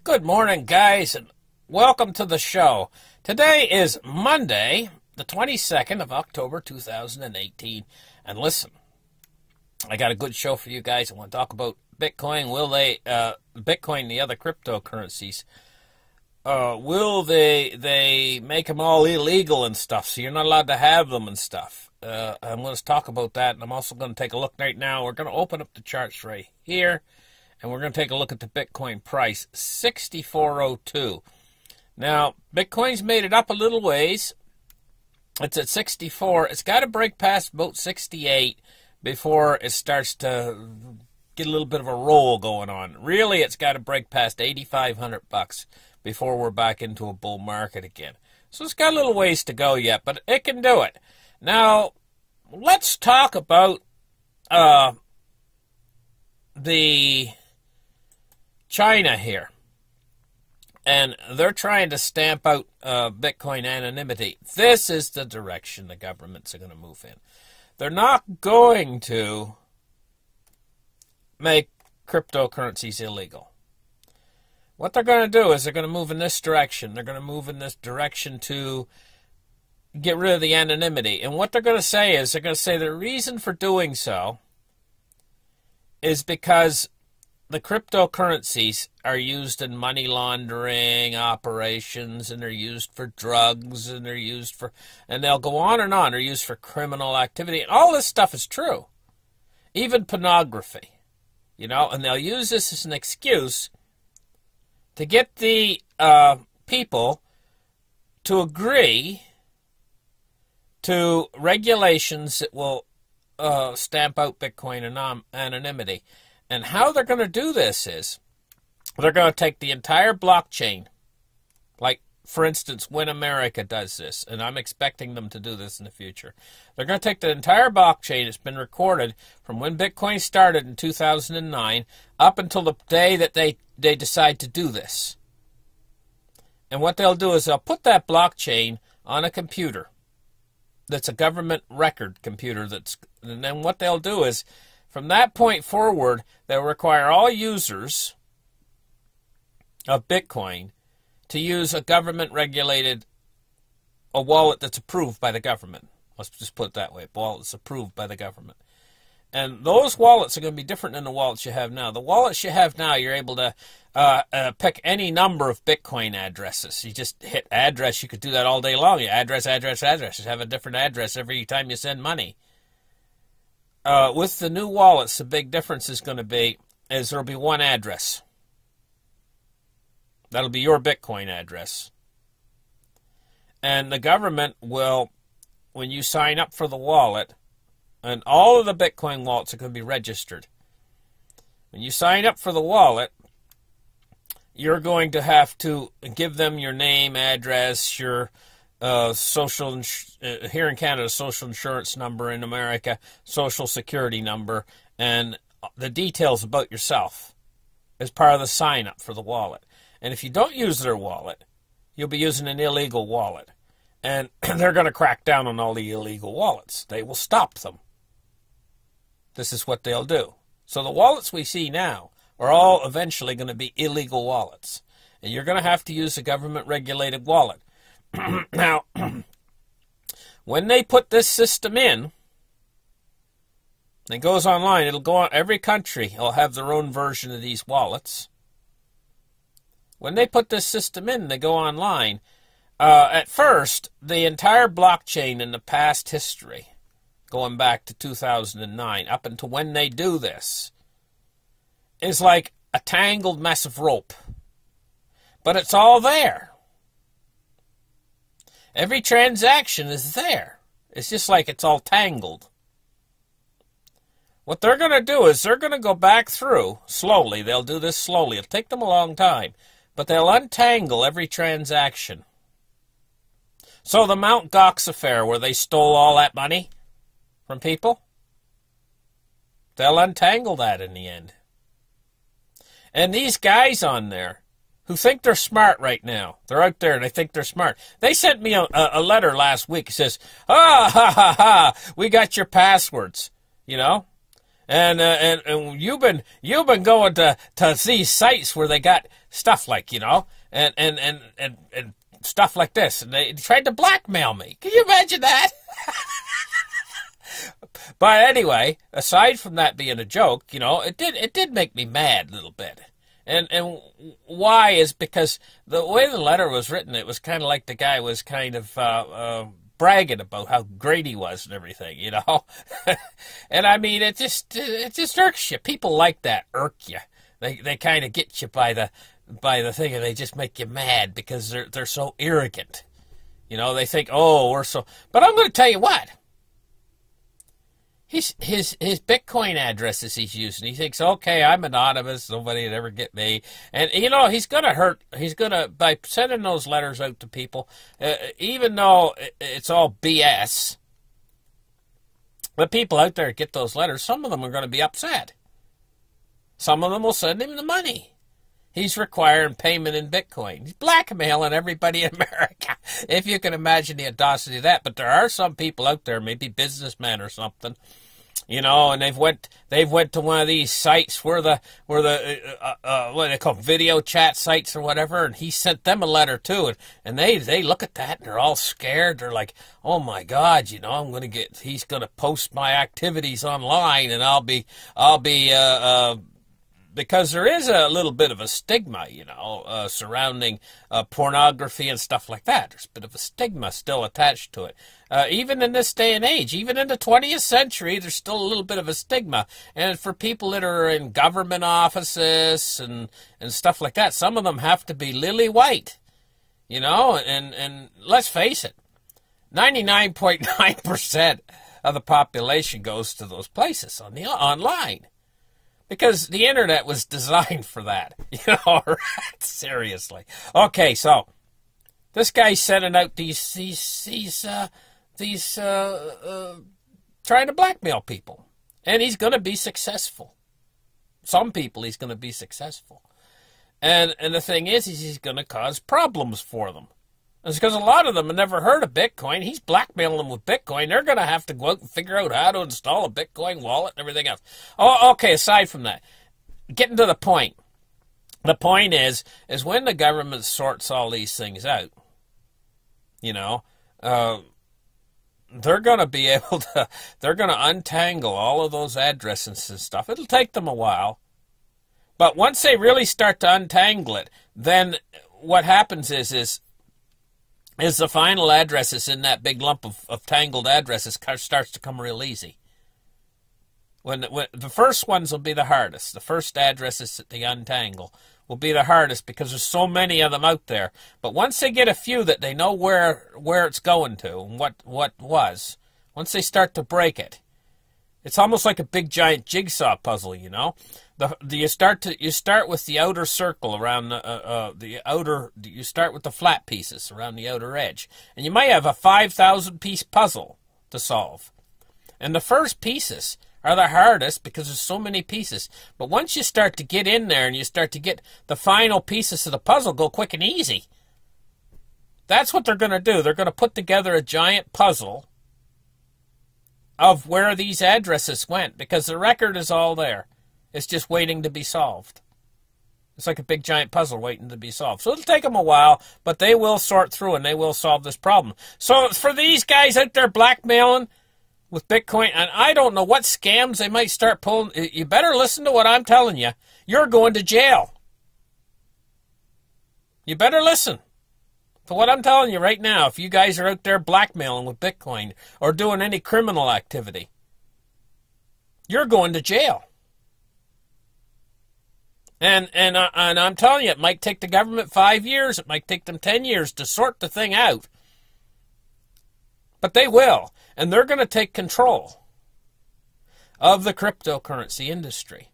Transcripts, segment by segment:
Good morning, guys, and welcome to the show. Today is Monday, the 22nd of October, 2018. And listen, I got a good show for you guys. I want to talk about Bitcoin. Will they, Bitcoin and the other cryptocurrencies, will they make them all illegal and stuff, so you're not allowed to have them and stuff? I'm going to talk about that, and I'm also going to take a look right now. We're going to open up the charts right here. And we're going to take a look at the Bitcoin price, 6402. Now, Bitcoin's made it up a little ways. It's at 64. It's got to break past about 68 before it starts to get a little bit of a roll going on. Really, it's got to break past 8,500 bucks before we're back into a bull market again. So it's got a little ways to go yet, but it can do it. Now, let's talk about the China here, and they're trying to stamp out Bitcoin anonymity. This is the direction the governments are going to move in. They're not going to make cryptocurrencies illegal. What they're going to do is they're going to move in this direction. They're going to move in this direction to get rid of the anonymity. And what they're going to say is they're going to say the reason for doing so is because the cryptocurrencies are used in money laundering operations, and they're used for drugs, and they're used for, and they'll go on and on. They're used for criminal activity. And all this stuff is true. Even pornography, you know, and they'll use this as an excuse to get the people to agree to regulations that will stamp out Bitcoin anonymity. And how they're going to do this is they're going to take the entire blockchain, like, for instance, when America does this, and I'm expecting them to do this in the future. They're going to take the entire blockchain that's been recorded from when Bitcoin started in 2009 up until the day that they decide to do this. And what they'll do is they'll put that blockchain on a computer that's a government record computer. And then what they'll do is, from that point forward, they'll require all users of Bitcoin to use a government-regulated wallet that's approved by the government. Let's just put it that way. A wallet that's approved by the government. And those wallets are going to be different than the wallets you have now. The wallets you have now, you're able to pick any number of Bitcoin addresses. You just hit address. You could do that all day long. You address. You have a different address every time you send money. With the new wallets, the big difference is going to be is there will be one address. That'll be your Bitcoin address. And the government will, when you sign up for the wallet, and all of the Bitcoin wallets are going to be registered. When you sign up for the wallet, you're going to have to give them your name, address, your social, here in Canada, social insurance number, in America, social security number, and the details about yourself as part of the sign up for the wallet. And if you don't use their wallet, you'll be using an illegal wallet. And they're going to crack down on all the illegal wallets. They will stop them. This is what they'll do. So the wallets we see now are all eventually going to be illegal wallets. And you're going to have to use a government-regulated wallet. Now, when they put this system in, it goes online. It'll go on. Every country will have their own version of these wallets. When they put this system in, they go online. At first, the entire blockchain in the past history, going back to 2009, up until when they do this, is like a tangled mess of rope. But it's all there. Every transaction is there. It's just like it's all tangled. What they're going to do is they're going to go back through slowly. They'll do this slowly. It'll take them a long time. But they'll untangle every transaction. So the Mt. Gox affair, where they stole all that money from people, they'll untangle that in the end. And these guys on there who think they're smart right now, they're out there and they think they're smart. They sent me a letter last week. It says, ha, ha, ha, we got your passwords, you know. And you've been going to these sites where they got stuff like, and stuff like this, and they tried to blackmail me. Can you imagine that? But anyway, aside from that being a joke, it did make me mad a little bit. And why is because the way the letter was written, it was kind of like the guy was kind of bragging about how great he was and everything, And I mean, it just irks you. People like that irk you. They kind of get you by the thing, and they just make you mad because they're so arrogant. They think, oh, we're so. But I'm going to tell you what. His Bitcoin addresses he's using. He thinks, okay, I'm anonymous. Nobody would ever get me. And, he's going to hurt. He's going to, by sending those letters out to people, even though it's all BS, the people out there get those letters, some of them are going to be upset. Some of them will send him the money. He's requiring payment in Bitcoin. He's blackmailing everybody in America, if you can imagine the audacity of that. But there are some people out there, maybe businessmen or something, and they've went to one of these sites where the what do they call video chat sites or whatever, and he sent them a letter too, and they look at that and they're all scared. They're like, oh my God, he's gonna post my activities online, and I'll be because there is a little bit of a stigma, surrounding pornography and stuff like that. There's a bit of a stigma still attached to it. Even in this day and age, even in the 20th century, there's still a little bit of a stigma. And for people that are in government offices and stuff like that, some of them have to be lily white, and let's face it, 99.9% of the population goes to those places online. Because the internet was designed for that, right? Seriously. Okay, so this guy's sending out these trying to blackmail people, and he's going to be successful. Some people he's going to be successful, and the thing is he's going to cause problems for them. It's because a lot of them have never heard of Bitcoin. He's blackmailing them with Bitcoin. They're going to have to go out and figure out how to install a Bitcoin wallet and everything else. Oh, okay, aside from that, getting to the point. The point is when the government sorts all these things out, they're going to be able to, they're going to untangle all of those addresses and stuff. It'll take them a while. But once they really start to untangle it, then what happens is the final addresses in that big lump of tangled addresses starts to come real easy. When the first ones will be the hardest. The first addresses that they untangle will be the hardest because there's so many of them out there. But once they get a few that they know where it's going to and what was, once they start to break it, it's almost like a big giant jigsaw puzzle, You start with the outer circle around the outer. You start with the flat pieces around the outer edge, and you might have a 5,000 piece puzzle to solve. And the first pieces are the hardest because there's so many pieces. But once you start to get in there and you start to get the final pieces of the puzzle go quick and easy. That's what they're going to do. They're going to put together a giant puzzle of where these addresses went because the record is all there. It's just waiting to be solved. It's like a big giant puzzle waiting to be solved. So it'll take them a while, but they will sort through and they will solve this problem. So for these guys out there blackmailing with Bitcoin, and I don't know what scams they might start pulling, you better listen to what I'm telling you. You're going to jail. You better listen to what I'm telling you right now. If you guys are out there blackmailing with Bitcoin or doing any criminal activity, you're going to jail. And I'm telling you, it might take the government 5 years. It might take them 10 years to sort the thing out. But they will. And they're going to take control of the cryptocurrency industry.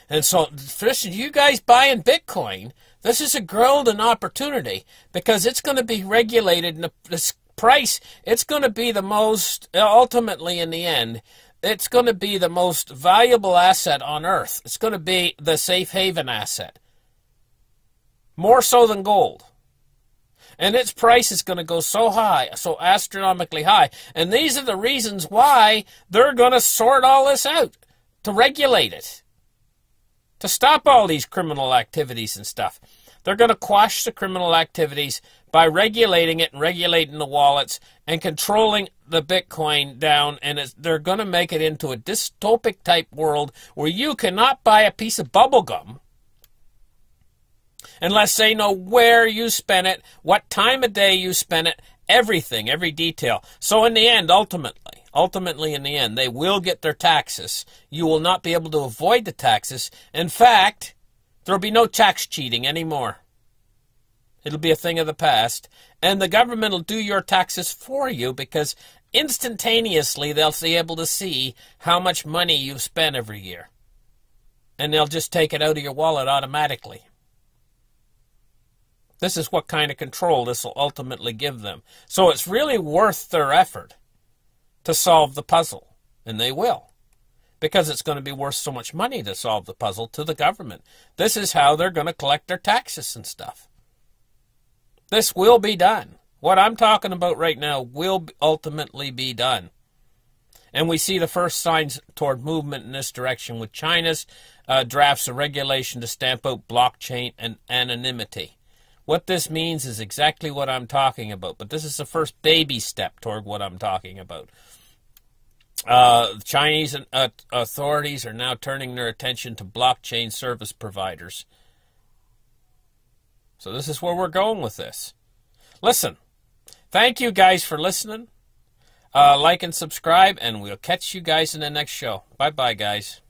And so, listen, you guys buying Bitcoin, this is a golden opportunity because it's going to be regulated. And this price, it's going to be the most, ultimately in the end, it's going to be the most valuable asset on Earth. It's going to be the safe haven asset. More so than gold. And its price is going to go so high, so astronomically high. And these are the reasons why they're going to sort all this out. to regulate it, to stop all these criminal activities and stuff. They're going to quash the criminal activities by regulating it and regulating the wallets and controlling the Bitcoin down, and they're going to make it into a dystopic type world where you cannot buy a piece of bubble gum unless they know where you spent it, what time of day you spent it, everything, every detail. So in the end, ultimately in the end, they will get their taxes. You will not be able to avoid the taxes. In fact, there will be no tax cheating anymore. It'll be a thing of the past. And the government will do your taxes for you because instantaneously they'll be able to see how much money you've spent every year. And they'll just take it out of your wallet automatically. This is what kind of control this will ultimately give them. So it's really worth their effort to solve the puzzle. And they will. Because it's going to be worth so much money to solve the puzzle to the government. This is how they're going to collect their taxes and stuff. This will be done. What I'm talking about right now will ultimately be done. And we see the first signs toward movement in this direction with China's drafts of regulation to stamp out blockchain and anonymity. What this means is exactly what I'm talking about, but this is the first baby step toward what I'm talking about. Chinese authorities are now turning their attention to blockchain service providers. So this is where we're going with this. Listen, thank you guys for listening. Like and subscribe, and we'll catch you guys in the next show. Bye-bye, guys.